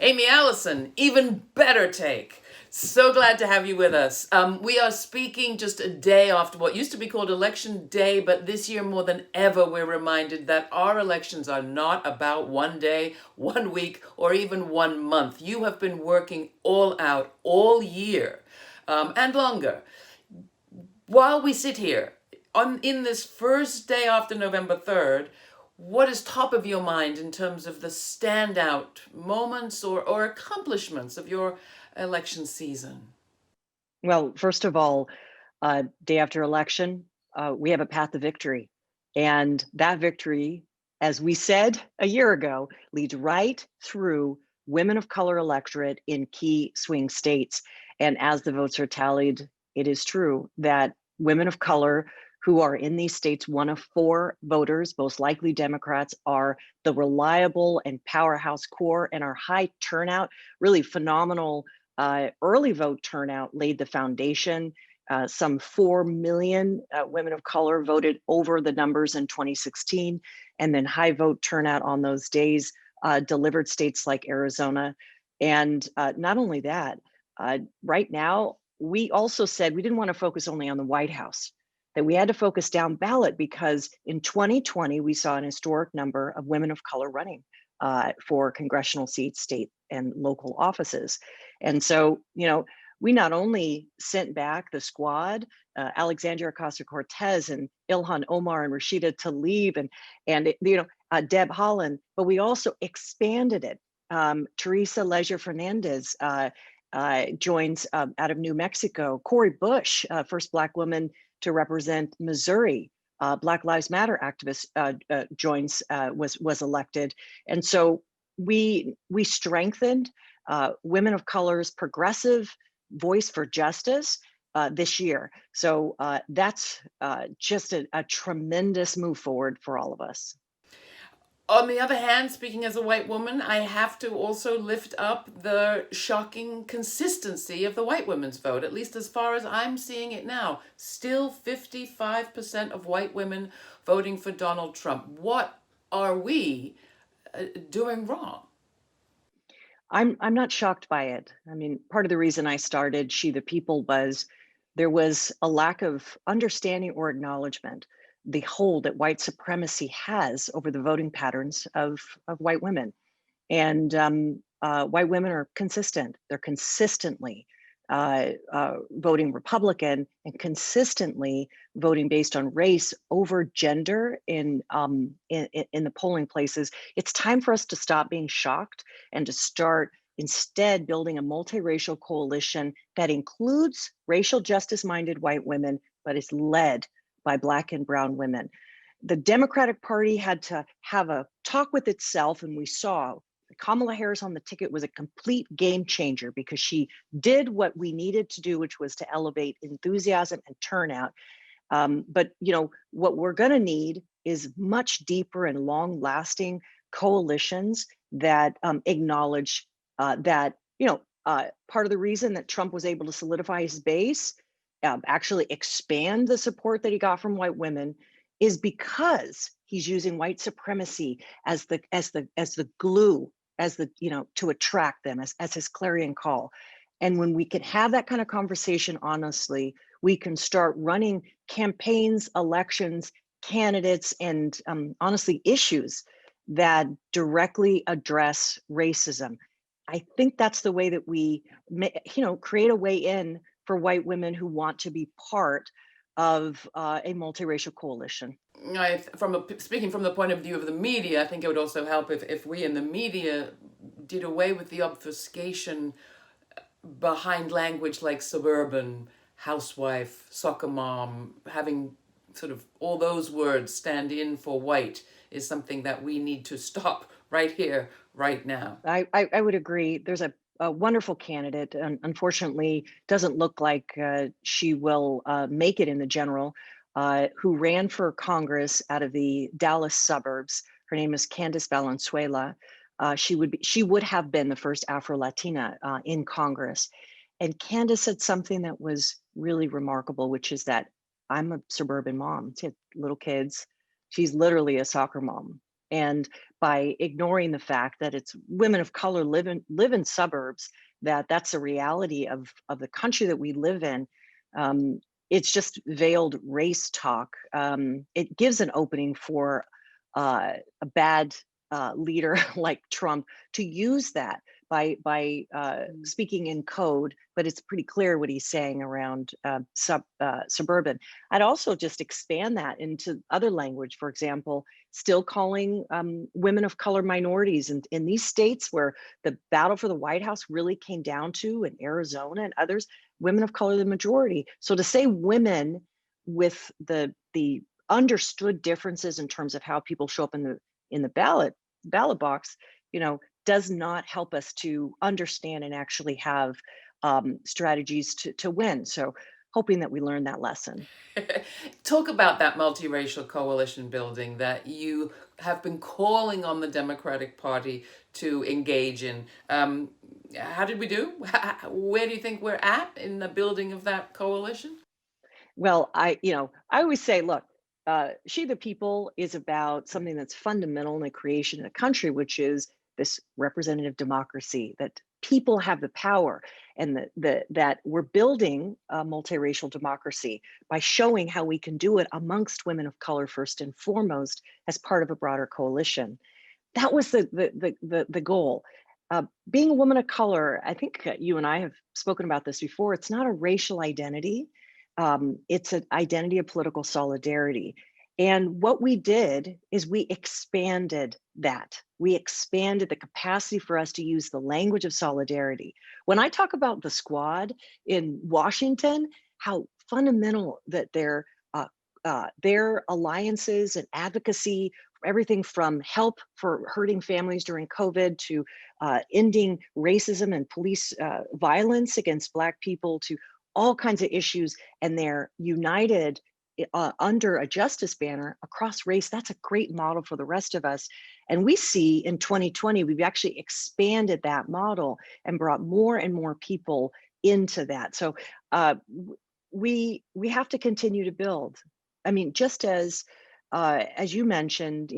Aimee Allison, even better take. So glad to have you with us. We are speaking just a day after what used to be called Election Day, but this year more than ever, we're reminded that our elections are not about one day, 1 week, or even 1 month. You have been working all out all year and longer. While we sit here in this first day after November 3rd, what is top of your mind in terms of the standout moments or accomplishments of your election season? Well, first of all, day after election, we have a path to victory. And that victory, as we said a year ago, leads right through women of color electorate in key swing states. And as the votes are tallied, it is true that women of color who are in these states, one of four voters, most likely Democrats, are the reliable and powerhouse core, and our high turnout, really phenomenal early vote turnout laid the foundation. Some 4 million women of color voted over the numbers in 2016, and then high vote turnout on those days delivered states like Arizona. And not only that, right now, we also said we didn't want to focus only on the White House, that we had to focus down ballot because in 2020, we saw an historic number of women of color running for congressional seats, state and local offices. And so, we not only sent back the squad, Alexandria Ocasio-Cortez and Ilhan Omar and Rashida Tlaib and Deb Haaland, but we also expanded it. Teresa Leger Fernandez joins out of New Mexico. Cori Bush, first Black woman to represent Missouri. Black Lives Matter activist was elected, and so we strengthened women of color's progressive voice for justice this year. So that's just a tremendous move forward for all of us. On the other hand, speaking as a white woman, I have to also lift up the shocking consistency of the white women's vote, at least as far as I'm seeing it now. Still 55% of white women voting for Donald Trump. What are we doing wrong? I'm not shocked by it. I mean, part of the reason I started She the People was there was a lack of understanding or acknowledgement the hold that white supremacy has over the voting patterns of white women. And white women are consistent. They're consistently voting Republican and consistently voting based on race over gender in the polling places. It's time for us to stop being shocked and to start instead building a multiracial coalition that includes racial justice-minded white women, but is led by Black and brown women. The Democratic Party had to have a talk with itself, and we saw Kamala Harris on the ticket was a complete game changer because she did what we needed to do, which was to elevate enthusiasm and turnout. But what we're going to need is much deeper and long-lasting coalitions that acknowledge that part of the reason that Trump was able to solidify his base, actually expand the support that he got from white women, is because he's using white supremacy as the glue, to attract them as his clarion call. And when we can have that kind of conversation honestly, we can start running campaigns, elections, candidates, and honestly issues that directly address racism. I think that's the way that we create a way in for white women who want to be part of a multiracial coalition. Speaking from the point of view of the media, I think it would also help if we in the media did away with the obfuscation behind language like suburban, housewife, soccer mom. Having sort of all those words stand in for white is something that we need to stop right here, right now. I would agree. There's a wonderful candidate, and unfortunately doesn't look like she will make it in the general, who ran for Congress out of the Dallas suburbs. Her name is Candice Valenzuela. She would have been the first Afro-Latina in Congress. And Candice said something that was really remarkable, which is that I'm a suburban mom. She had little kids. She's literally a soccer mom. by ignoring the fact that it's women of color live in suburbs, that's a reality of the country that we live in. Um, it's just veiled race talk. It gives an opening for a bad leader like Trump to use that by Mm. speaking in code, but it's pretty clear what he's saying around suburban. I'd also just expand that into other language. For example, still calling women of color minorities in these states where the battle for the White House really came down to, in Arizona and others, women of color the majority. So to say women with the understood differences in terms of how people show up in the ballot box, you know, does not help us to understand and actually have strategies to win. So hoping that we learn that lesson. Talk about that multiracial coalition building that you have been calling on the Democratic Party to engage in. How did we do? Where do you think we're at in the building of that coalition? Well, I always say, look, She the People is about something that's fundamental in the creation of a country, which is this representative democracy, that people have the power, and that we're building a multiracial democracy by showing how we can do it amongst women of color first and foremost as part of a broader coalition. That was the goal. Being a woman of color, I think you and I have spoken about this before. It's not a racial identity. It's an identity of political solidarity. And what we did is we expanded that. We expanded the capacity for us to use the language of solidarity. When I talk about the squad in Washington, how fundamental that their alliances and advocacy, everything from help for hurting families during COVID to ending racism and police violence against Black people to all kinds of issues, and they're united under a justice banner across race. That's a great model for the rest of us. And we see in 2020, we've actually expanded that model and brought more and more people into that. So we have to continue to build. I mean, just as you mentioned,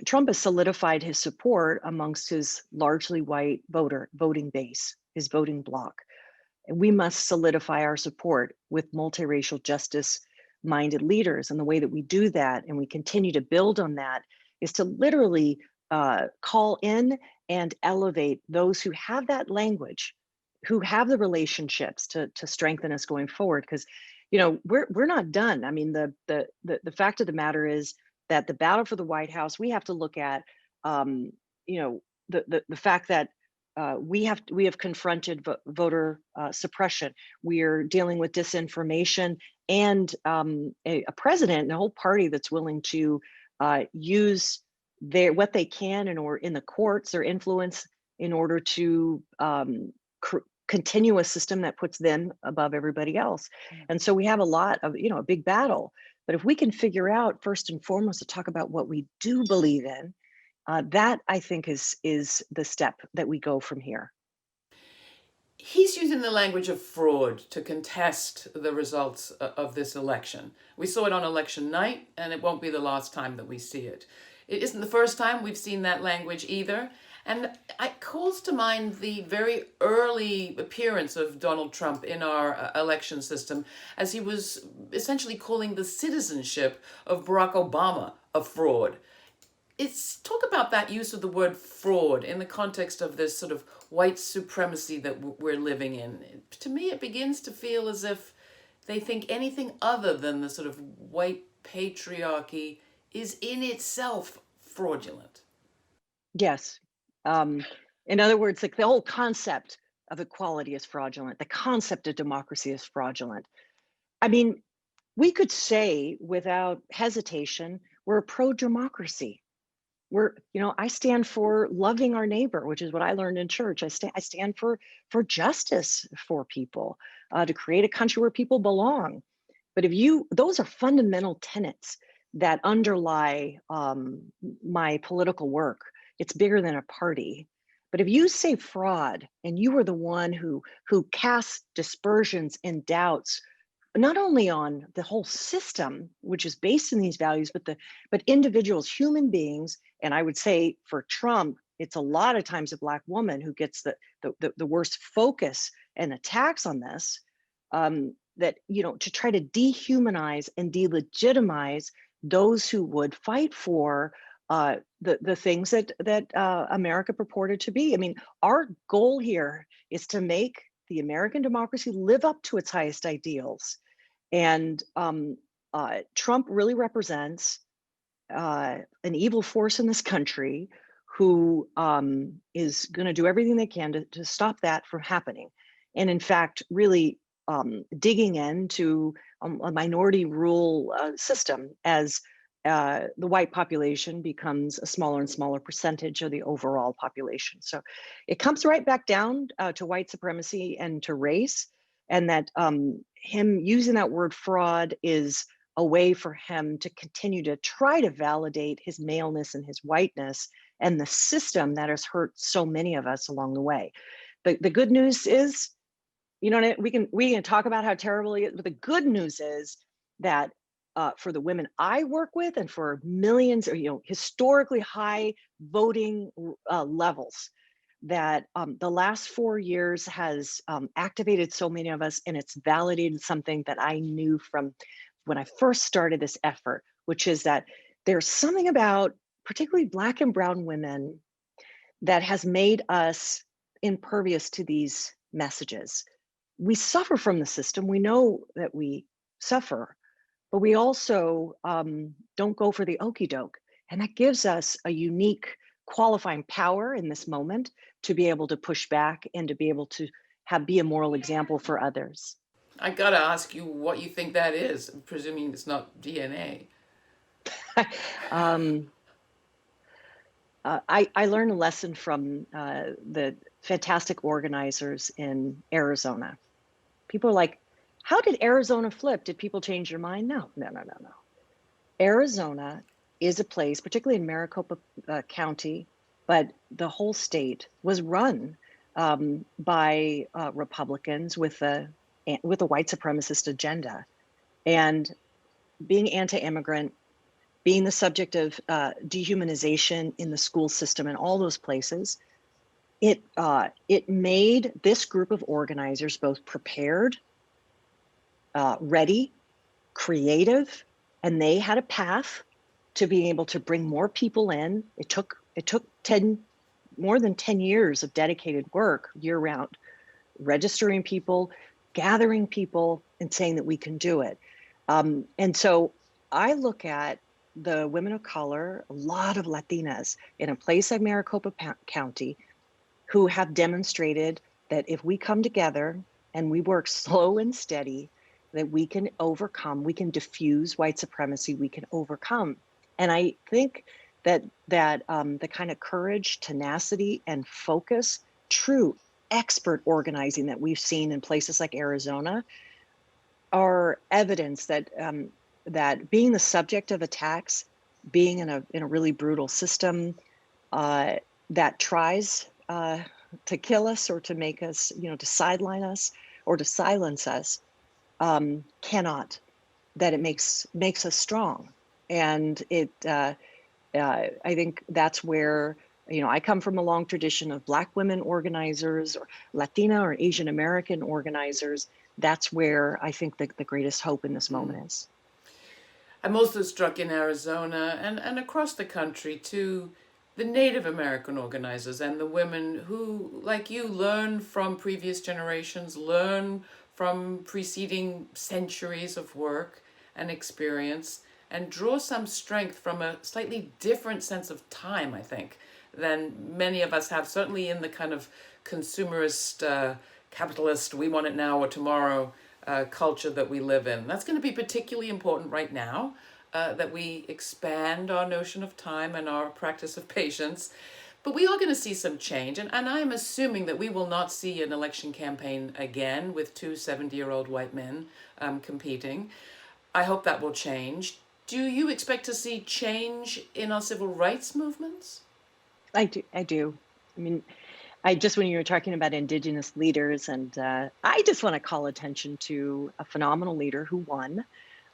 Trump has solidified his support amongst his largely white voting base, his voting bloc. And we must solidify our support with multiracial justice minded leaders. And the way that we do that and we continue to build on that is to literally call in and elevate those who have that language, who have the relationships to strengthen us going forward. Because we're not done. I mean, the fact of the matter is that the battle for the White House, we have to look at the fact that we have confronted voter suppression. We're dealing with disinformation and a president and a whole party that's willing to use what they can or in the courts, their influence in order to continue a system that puts them above everybody else. And so we have a lot of a big battle. But if we can figure out first and foremost to talk about what we do believe in, that I think is the step that we go from here. He's using the language of fraud to contest the results of this election. We saw it on election night, and it won't be the last time that we see it. It isn't the first time we've seen that language either. And it calls to mind the very early appearance of Donald Trump in our election system, as he was essentially calling the citizenship of Barack Obama a fraud. It's talk about that use of the word fraud in the context of this sort of white supremacy that we're living in. To me, it begins to feel as if they think anything other than the sort of white patriarchy is in itself fraudulent. Yes. In other words, like the whole concept of equality is fraudulent. The concept of democracy is fraudulent. I mean, we could say without hesitation, we're a pro-democracy. I stand for loving our neighbor, which is what I learned in church. I stand for justice for people, to create a country where people belong. But those are fundamental tenets that underlie my political work. It's bigger than a party. But if you say fraud and you are the one who casts dispersions and doubts not only on the whole system, which is based in these values, but individuals, human beings. And I would say for Trump, it's a lot of times a Black woman who gets the worst focus and attacks on this. That, to try to dehumanize and delegitimize those who would fight for the things that America purported to be. I mean, our goal here is to make the American democracy live up to its highest ideals. And Trump really represents an evil force in this country who is going to do everything they can to stop that from happening. And in fact, really digging into a minority rule system as the white population becomes a smaller and smaller percentage of the overall population. So it comes right back down to white supremacy and to race, and that him using that word fraud is a way for him to continue to try to validate his maleness and his whiteness and the system that has hurt so many of us along the way. The good news is, we can talk about how terrible it is, but the good news is that for the women I work with and for millions of historically high voting levels, that the last 4 years has activated so many of us, and it's validated something that I knew from when I first started this effort, which is that there's something about particularly Black and brown women that has made us impervious to these messages. We suffer from the system. We know that we suffer, but we also don't go for the okey doke. And that gives us a unique qualifying power in this moment to be able to push back and to be able to be a moral example for others. I gotta ask you what you think that is, presuming it's not DNA. um, I learned a lesson from the fantastic organizers in Arizona. People are like, how did Arizona flip? Did people change their mind? No. Arizona is a place, particularly in Maricopa County, but the whole state was run by Republicans with a white supremacist agenda. And being anti-immigrant, being the subject of dehumanization in the school system and all those places, it made this group of organizers both prepared, ready, creative, and they had a path to being able to bring more people in. It took more than 10 years of dedicated work year round, registering people, gathering people, and saying that we can do it. And so I look at the women of color, a lot of Latinas in a place like Maricopa County, who have demonstrated that if we come together and we work slow and steady, that we can overcome, we can diffuse white supremacy, we can overcome. And I think that the kind of courage, tenacity, and focus, true expert organizing that we've seen in places like Arizona, are evidence that that being the subject of attacks, being in a really brutal system that tries to kill us or to make us, to sideline us or to silence us, cannot. That it makes us strong, and I think that's where I come from a long tradition of Black women organizers or Latina or Asian American organizers. That's where I think the greatest hope in this moment is. I'm also struck in Arizona and across the country too, the Native American organizers and the women who, like you, learn from previous generations, learn from preceding centuries of work and experience, and draw some strength from a slightly different sense of time, I think, than many of us have, certainly in the kind of consumerist, capitalist, we want it now or tomorrow culture that we live in. That's going to be particularly important right now, that we expand our notion of time and our practice of patience. But we are going to see some change, and I'm assuming that we will not see an election campaign again with two 70-year-old white men competing. I hope that will change. Do you expect to see change in our civil rights movements? I do. I mean, I just, when you were talking about Indigenous leaders, and I just want to call attention to a phenomenal leader who won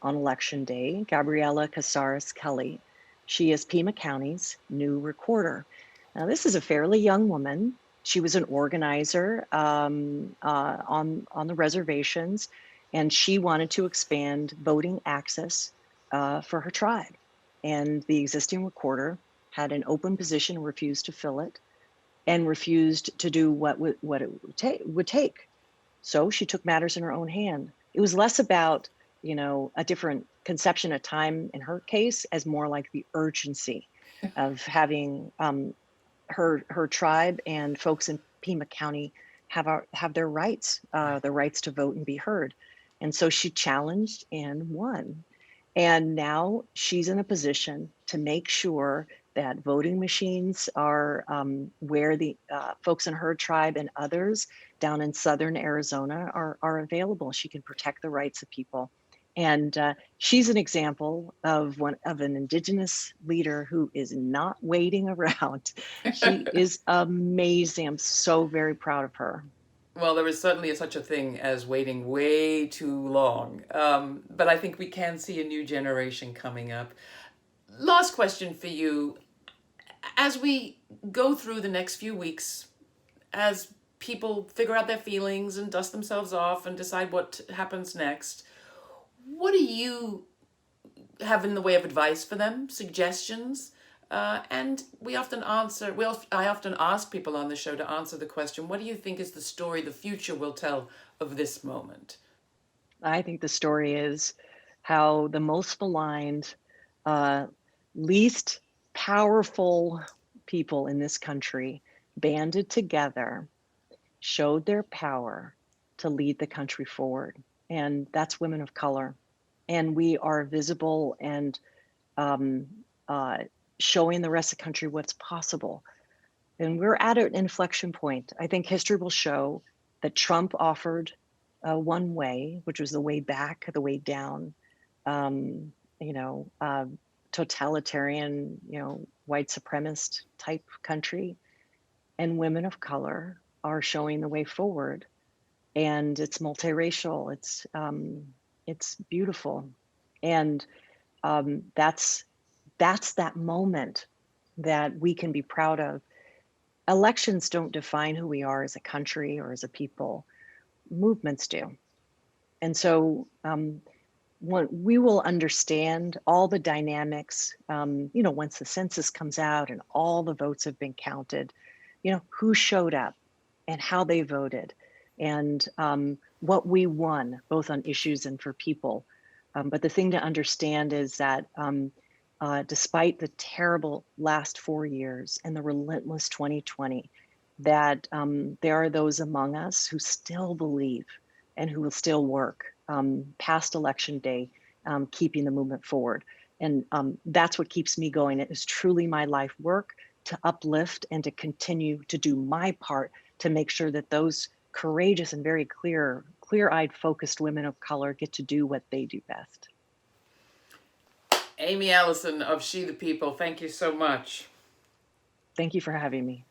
on Election Day, Gabriella Casares Kelly. She is Pima County's new recorder. Now, this is a fairly young woman. She was an organizer on the reservations, and she wanted to expand voting access for her tribe. And the existing recorder had an open position, refused to fill it, and refused to do what it would take. So she took matters in her own hand. It was less about, a different conception of time in her case, as more like the urgency of having her tribe and folks in Pima County have their rights, the rights to vote and be heard. And so she challenged and won. And now she's in a position to make sure that voting machines are where the folks in her tribe and others down in southern Arizona are available. She can protect the rights of people. And she's an example of an Indigenous leader who is not waiting around. She is amazing. I'm so very proud of her. Well, there is certainly such a thing as waiting way too long. But I think we can see a new generation coming up. Last question for you. As we go through the next few weeks, as people figure out their feelings and dust themselves off and decide what happens next, what do you have in the way of advice for them, suggestions? And I often ask people on the show to answer the question, what do you think is the story the future will tell of this moment? I think the story is how the most maligned, uh, least powerful people in this country banded together, showed their power to lead the country forward. And that's women of color. And we are visible and um, uh, showing the rest of the country what's possible. And we're at an inflection point. I think history will show that Trump offered one way, which was the way back, the way down, um, you know, uh, totalitarian, white supremacist type country. And women of color are showing the way forward. And it's multiracial. It's beautiful, and that's that moment that we can be proud of. Elections don't define who we are as a country or as a people. Movements do. And so we will understand all the dynamics, once the census comes out and all the votes have been counted, who showed up and how they voted, and what we won, both on issues and for people. But the thing to understand is that despite the terrible last 4 years and the relentless 2020, that there are those among us who still believe and who will still work past Election Day, keeping the movement forward. And that's what keeps me going. It is truly my life work to uplift and to continue to do my part to make sure that those courageous and very clear-eyed, focused women of color get to do what they do best. Aimee Allison of She the People, thank you so much. Thank you for having me.